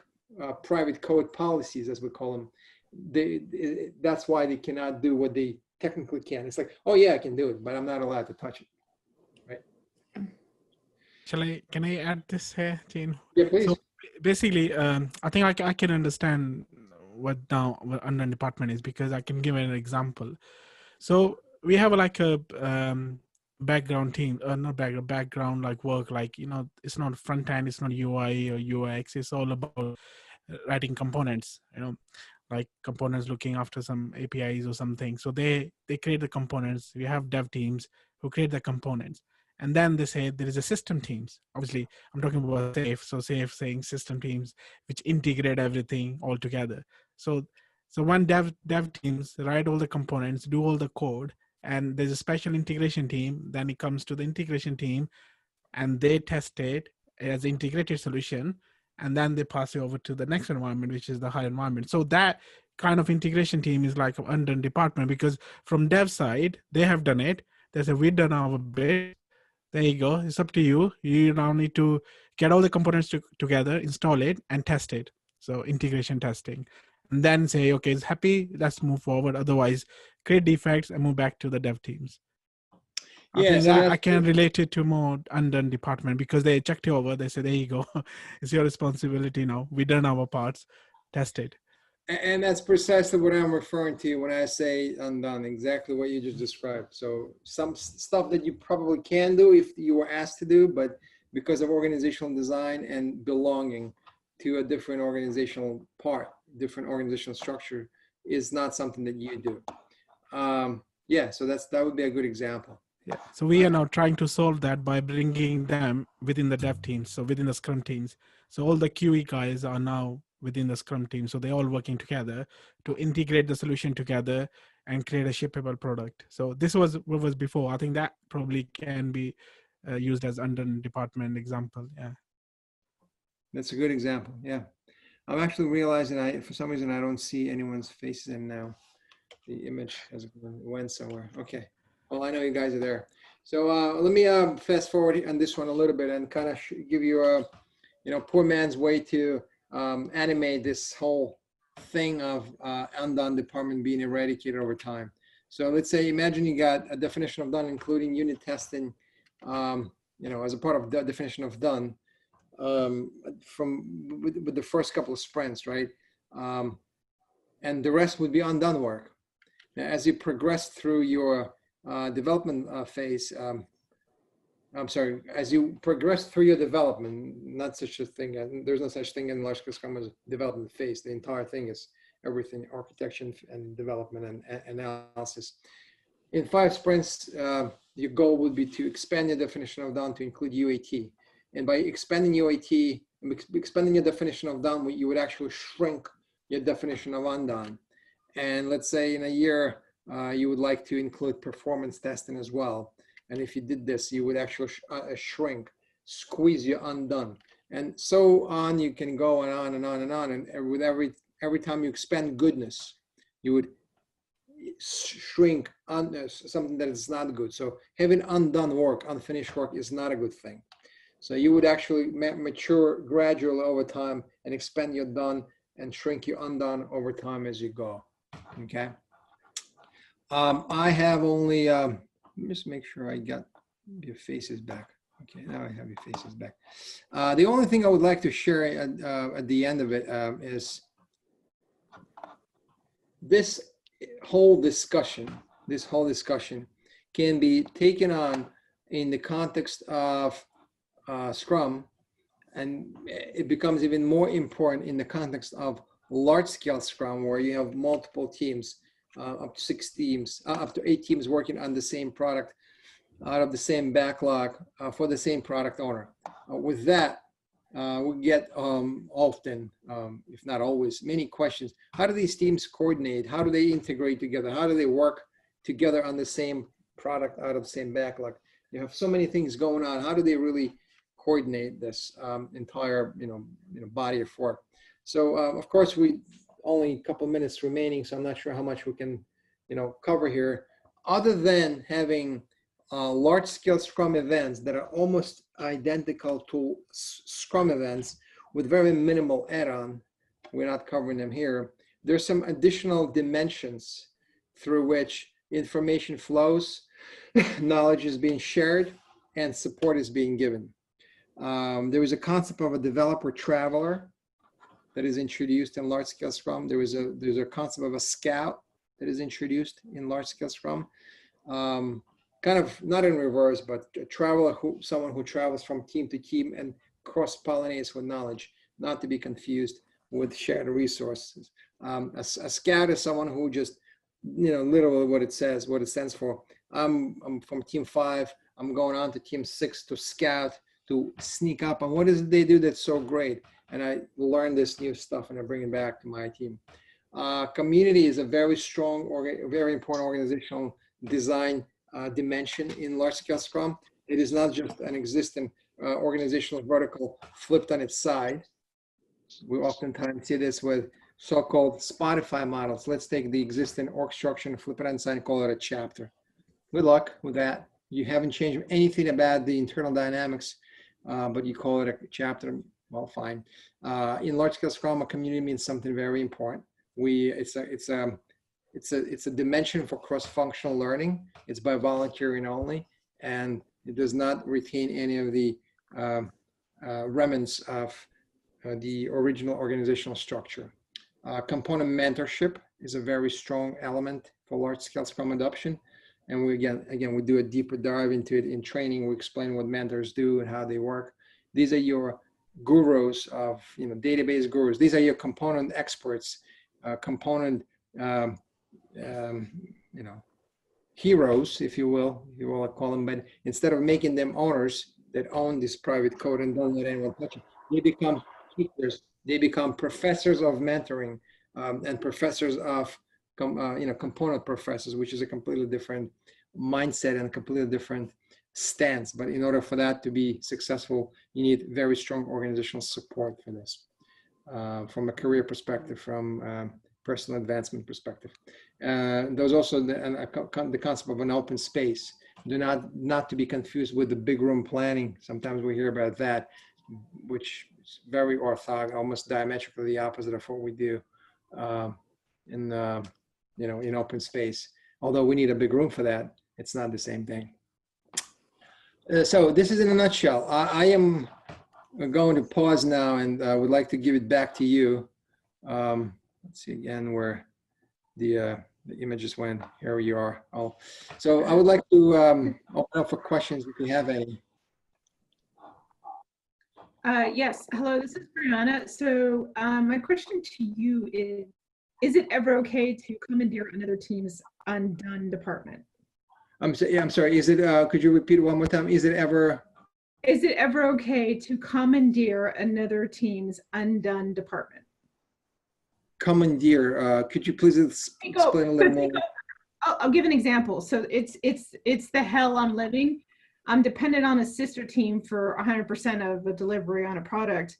private code policies, as we call them. That's why they cannot do what they technically can. It's like, oh yeah, I can do it, but I'm not allowed to touch it, right? Can I add this here, Gene? Yeah, please. So basically, I think I can understand what undone department is, because I can give an example. So we have like a background team, not background like work, like, it's not front end, it's not UI or UX, it's all about writing components, like components looking after some APIs or something. So they create the components. We have dev teams who create the components. And then they say there is a system teams. Obviously, I'm talking about SAFe. So SAFe saying system teams, which integrate everything all together. So when dev teams write all the components, do all the code, and there's a special integration team, then it comes to the integration team, and they test it as an integrated solution, and then they pass it over to the next environment, which is the higher environment. So that kind of integration team is like an undone department, because from dev side, they have done it. They said, we've done our bit. There you go. It's up to you. You now need to get all the components together, install it, and test it. So integration testing. And then say, okay, it's happy. Let's move forward. Otherwise, create defects and move back to the dev teams. I Yeah, think so I can relate it to more undone department, because they checked it over. They said, there you go. It's your responsibility now. We done our parts. Test it. And that's precisely what I'm referring to when I say undone, exactly what you just described. So some stuff that you probably can do if you were asked to do, but because of organizational design and belonging to a different organizational part, different organizational structure, is not something that you do. Yeah, so that would be a good example. Yeah. So we are now trying to solve that by bringing them within the dev teams, so within the Scrum teams. So all the QE guys are now within the Scrum team. So they're all working together to integrate the solution together and create a shippable product. So this was what was before. I think that probably can be used as undone department example. Yeah. That's a good example. Yeah. I'm actually realizing for some reason, I don't see anyone's faces in now. The image has went somewhere. Okay. Well, I know you guys are there. So let me fast forward on this one a little bit and kind of give you a, poor man's way to animate this whole thing of undone department being eradicated over time. So let's say, imagine you got a definition of done, including unit testing, as a part of the definition of done with the first couple of sprints, right? And the rest would be undone work. Now, as you progress through your development phase, as you progress through your development, not such a thing, there's no such thing in large scale Scrum as development phase. The entire thing is everything, architecture and development and analysis. In 5 sprints, your goal would be to expand your definition of done to include UAT. And by expanding UAT, expanding your definition of done, you would actually shrink your definition of undone. And let's say in a year, you would like to include performance testing as well. And if you did this, you would actually shrink, squeeze your undone. And so on, you can go on and on and on. And with every time you expand goodness, you would shrink something that is not good. So having undone work, unfinished work is not a good thing. So you would actually mature gradually over time and expand your done and shrink your undone over time as you go. Okay. I have only, let me just make sure I got your faces back. Okay, now I have your faces back. The only thing I would like to share at the end of it is this whole discussion can be taken on in the context of Scrum, and it becomes even more important in the context of large-scale Scrum, where you have multiple teams, up to 6 teams, up to 8 teams working on the same product out of the same backlog for the same product owner. With that, we get often, if not always, many questions. How do these teams coordinate? How do they integrate together? How do they work together on the same product out of the same backlog? You have so many things going on. How do they really coordinate this entire body of work? So of course, we only a couple minutes remaining, so I'm not sure how much we can cover here, other than having large-scale Scrum events that are almost identical to Scrum events with very minimal add-on. We're not covering them here. There's some additional dimensions through which information flows, knowledge is being shared, and support is being given. There is a concept of a developer traveler that is introduced in large-scale Scrum. There's a concept of a scout that is introduced in large-scale Scrum. Kind of not in reverse, but a traveler, someone who travels from team to team and cross-pollinates with knowledge, not to be confused with shared resources. A scout is someone who just, literally what it stands for. I'm from team 5. I'm going on to team 6 to scout, to sneak up on what is it they do that's so great. And I learn this new stuff and I bring it back to my team. Community is a very strong, very important organizational design dimension in large-scale Scrum. It is not just an existing organizational vertical flipped on its side. We oftentimes see this with so-called Spotify models. Let's take the existing org structure and flip it inside and call it a chapter. Good luck with that. You haven't changed anything about the internal dynamics, but you call it a chapter. Well, fine. In large-scale Scrum, a community means something very important. It's a dimension for cross-functional learning. It's by volunteering only, and it does not retain any of the remnants of the original organizational structure. Component mentorship is a very strong element for large-scale Scrum adoption. And we we do a deeper dive into it in training. We explain what mentors do and how they work. These are your gurus of, database gurus. These are your component experts, component, heroes, if you will call them. But instead of making them owners that own this private code and don't let anyone touch it, they become teachers. They become professors of mentoring and professors of component professors, which is a completely different mindset and a completely different stance. But in order for that to be successful, you need very strong organizational support for this, from a career perspective, from personal advancement perspective. There's also the concept of an open space. Do not to be confused with the big room planning. Sometimes we hear about that, which is very orthogonal, almost diametrically the opposite of what we do in open space. Although we need a big room for that, it's not the same thing. So this is in a nutshell. I am going to pause now, and I would like to give it back to you. Let's see again where the images went. Here you are. So I would like to open up for questions if you have any. Yes, hello, this is Brianna. So my question to you is it ever okay to commandeer another team's undone department? I'm sorry. Is it? Could you repeat it one more time? Is it ever okay to commandeer another team's undone department? Commandeer. Could you please explain a little more? I'll give an example. So it's the hell I'm living. I'm dependent on a sister team for 100% of the delivery on a product,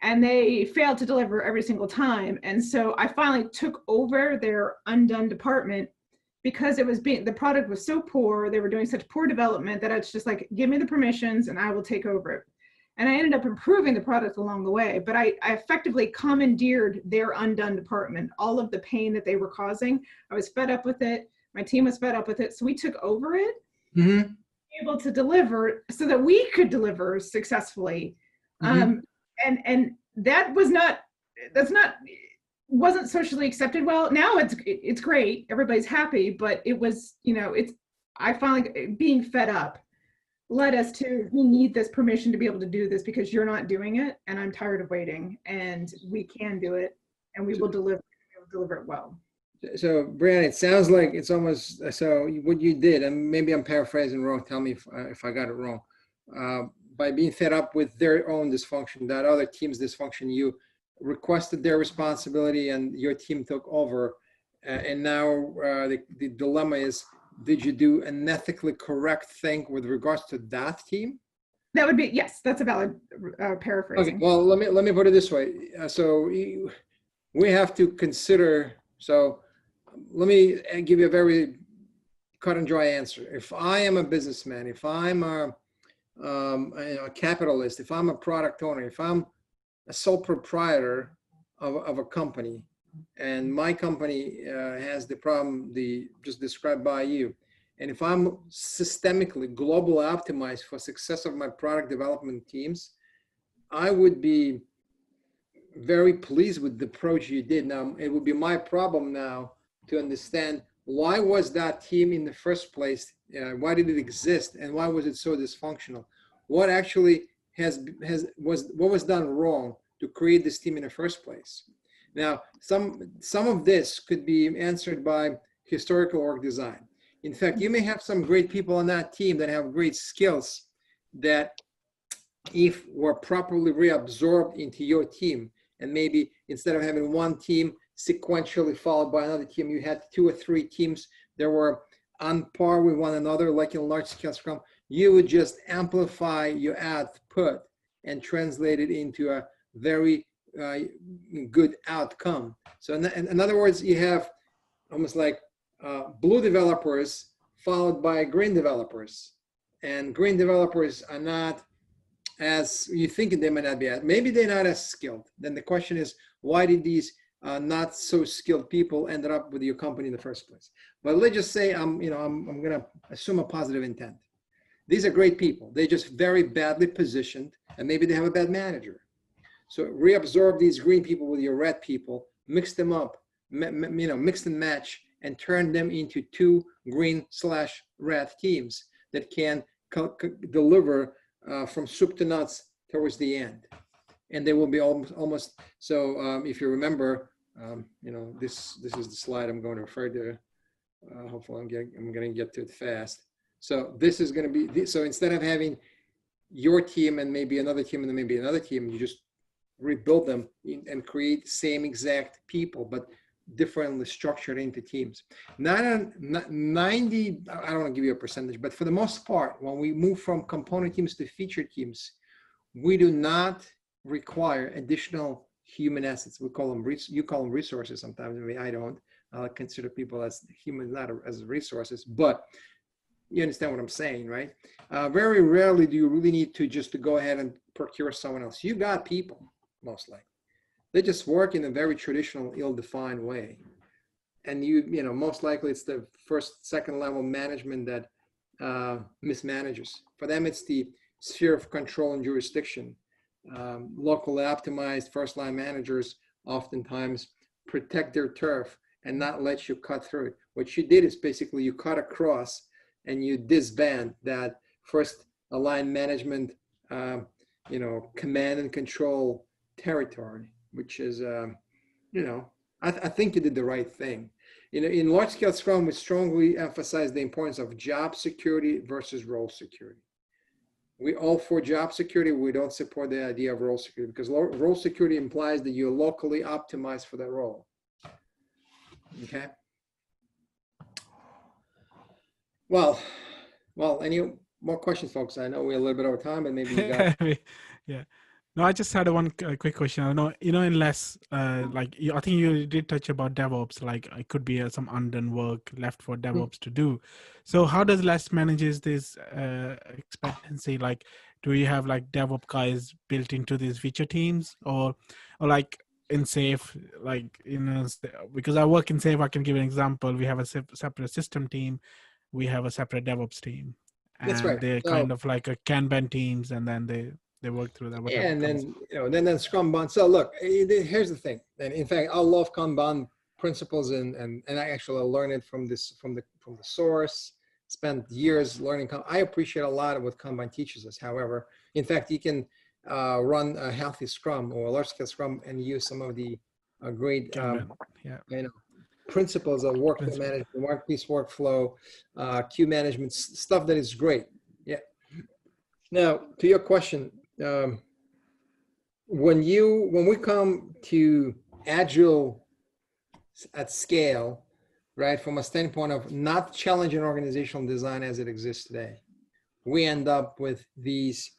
and they failed to deliver every single time. And so I finally took over their undone department because the product was so poor, they were doing such poor development that it's just like, give me the permissions and I will take over it. And I ended up improving the product along the way, but I effectively commandeered their undone department. All of the pain that they were causing, I was fed up with it. My team was fed up with it. So we took over it, able to deliver so that we could deliver successfully. And that wasn't socially accepted well. Now it's great, everybody's happy, but it was, I finally, being fed up led us to, we need this permission to be able to do this because you're not doing it and I'm tired of waiting, and we can do it and we will deliver it well. So Brianna, it sounds like it's almost, so what you did, and maybe I'm paraphrasing wrong, tell me if I got it wrong, by being fed up with their own dysfunction, that other team's dysfunction, you requested their responsibility and your team took over. And now the dilemma is, did you do an ethically correct thing with regards to that team? That would be, yes, that's a valid paraphrasing. Okay, well, let me put it this way. So we have to consider, so let me give you a very cut and dry answer. If I am a businessman, if I'm a capitalist, if I'm a product owner, if I'm a sole proprietor of a company, and my company has the problem just described by you, and if I'm systemically globally optimized for success of my product development teams, I would be very pleased with the approach you did. Now, it would be my problem now to understand, why was that team in the first place? Why did it exist, and why was it so dysfunctional? What actually what was done wrong to create this team in the first place? Now, some of this could be answered by historical org design. In fact, you may have some great people on that team that have great skills that, if were properly reabsorbed into your team, and maybe instead of having one team sequentially followed by another team, you had 2 or 3 teams that were on par with one another, like in large scale Scrum, you would just amplify your output and translate it into a very good outcome. So in other words, you have almost like blue developers followed by green developers, and green developers are not as you think they might not be at. Maybe they're not as skilled. Then the question is, why did these not so skilled people ended up with your company in the first place? But let's just say I'm going to assume a positive intent. These are great people. They're just very badly positioned, and maybe they have a bad manager. So reabsorb these green people with your red people, mix them up, mix and match, and turn them into 2 green/red teams that can deliver from soup to nuts towards the end. And they will be almost so. If you remember, this is the slide I'm going to refer to. Hopefully, I'm going to get to it fast. So this is going to be so instead of having your team and maybe another team and then maybe another team, you just rebuild them and create same exact people, but differently structured into teams. 90, I don't want to give you a percentage, but for the most part, when we move from component teams to feature teams, we do not require additional human assets. We call them, you call them resources sometimes. I mean, I don't. I consider people as humans, not as resources, but you understand what I'm saying, right? Very rarely do you really need to go ahead and procure someone else. You got people, most likely. They just work in a very traditional, ill-defined way. And most likely it's the first, second level management that mismanages. For them, it's the sphere of control and jurisdiction. Locally optimized first-line managers oftentimes protect their turf and not let you cut through it. What you did is basically you cut across and you disband that first line management, command and control territory, which is, I think you did the right thing. In large scale Scrum, we strongly emphasize the importance of job security versus role security. We all for job security, we don't support the idea of role security because role security implies that you're locally optimized for that role. Okay. Well, any more questions, folks? I know we're a little bit over time, but maybe you got. Yeah. No, I just had one quick question. I know, in less, I think you did touch about DevOps, like it could be some undone work left for DevOps to do. So how does less manages this expectancy? Like, do you have like DevOps guys built into these feature teams or like in Safe, like, because I work in Safe, I can give an example. We have a separate system team. We have a separate DevOps team. And That's right. they're kind of like a Kanban teams, and then they work through that. Yeah, and then then Scrum Bond. So look, here's the thing. And in fact, I love Kanban principles, and I actually learned it from the source. Spent years learning. I appreciate a lot of what Kanban teaches us. However, in fact, you can run a healthy Scrum or a large scale Scrum and use some of the great principles of work management, workpiece workflow, queue management, stuff that is great. Yeah. Now, to your question, when we come to Agile at scale, right, from a standpoint of not challenging organizational design as it exists today, we end up with these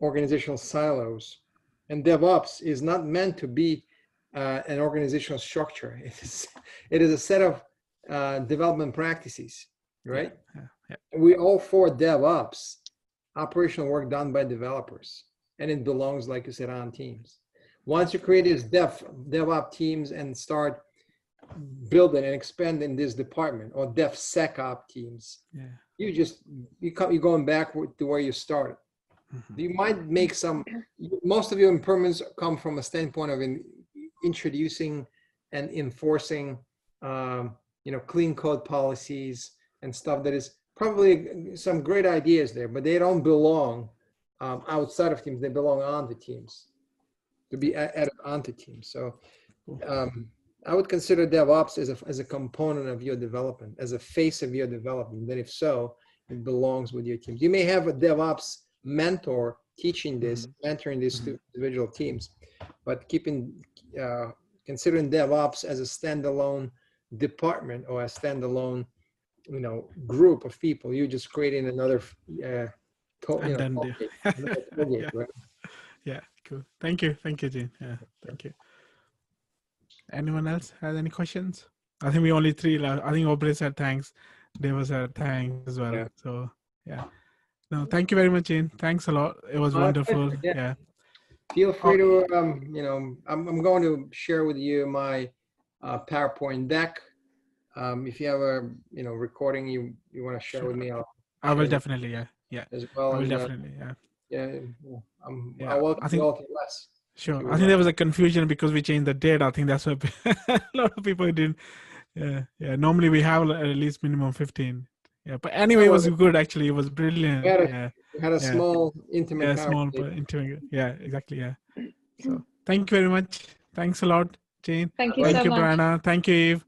organizational silos. And DevOps is not meant to be an organizational structure. It is a set of development practices, right? Yeah. We all for DevOps, operational work done by developers, and it belongs, like you said, on teams. Once you create these DevOps teams and start building and expanding this department, or DevSecOps teams, you're going back to where you started. Mm-hmm. You might make most of your improvements come from a standpoint of introducing and enforcing, clean code policies and stuff that is probably some great ideas there, but they don't belong outside of teams. They belong on the teams, to be added onto teams. So I would consider DevOps as a component of your development, as a face of your development. Then if so, it belongs with your teams. You may have a DevOps mentor teaching this, mentoring these two individual teams, but considering DevOps as a standalone department or a standalone, group of people, you're just creating another, right? Yeah, Cool. Thank you, Jane. Yeah, thank you. Anyone else has any questions? I think we only three left. I think Aubrey said thanks. David said thanks as well. Yeah. So yeah. No, thank you very much, Jane. Thanks a lot. It was My wonderful. pleasure, yeah. Yeah. Feel free to, I'm going to share with you my PowerPoint deck. If you have a, recording you want to share Sure. with me, I will share definitely. Yeah. as well. I will And, definitely. Yeah. yeah, Yeah, I'll welcome I think- you all to less. Sure. You I think there was a confusion because we changed the date. I think that's why a lot of people didn't. Yeah. Normally we have at least minimum 15. Yeah. But anyway, it was good actually. It was brilliant. We had a, Yeah. we had a Yeah. small, intimate Yeah. Small conversation. but intimate. Yeah. Exactly. Yeah. So thank you very much. Thanks a lot, Jane. Thank you Thank so you, much. Brianna. Thank you, Eve.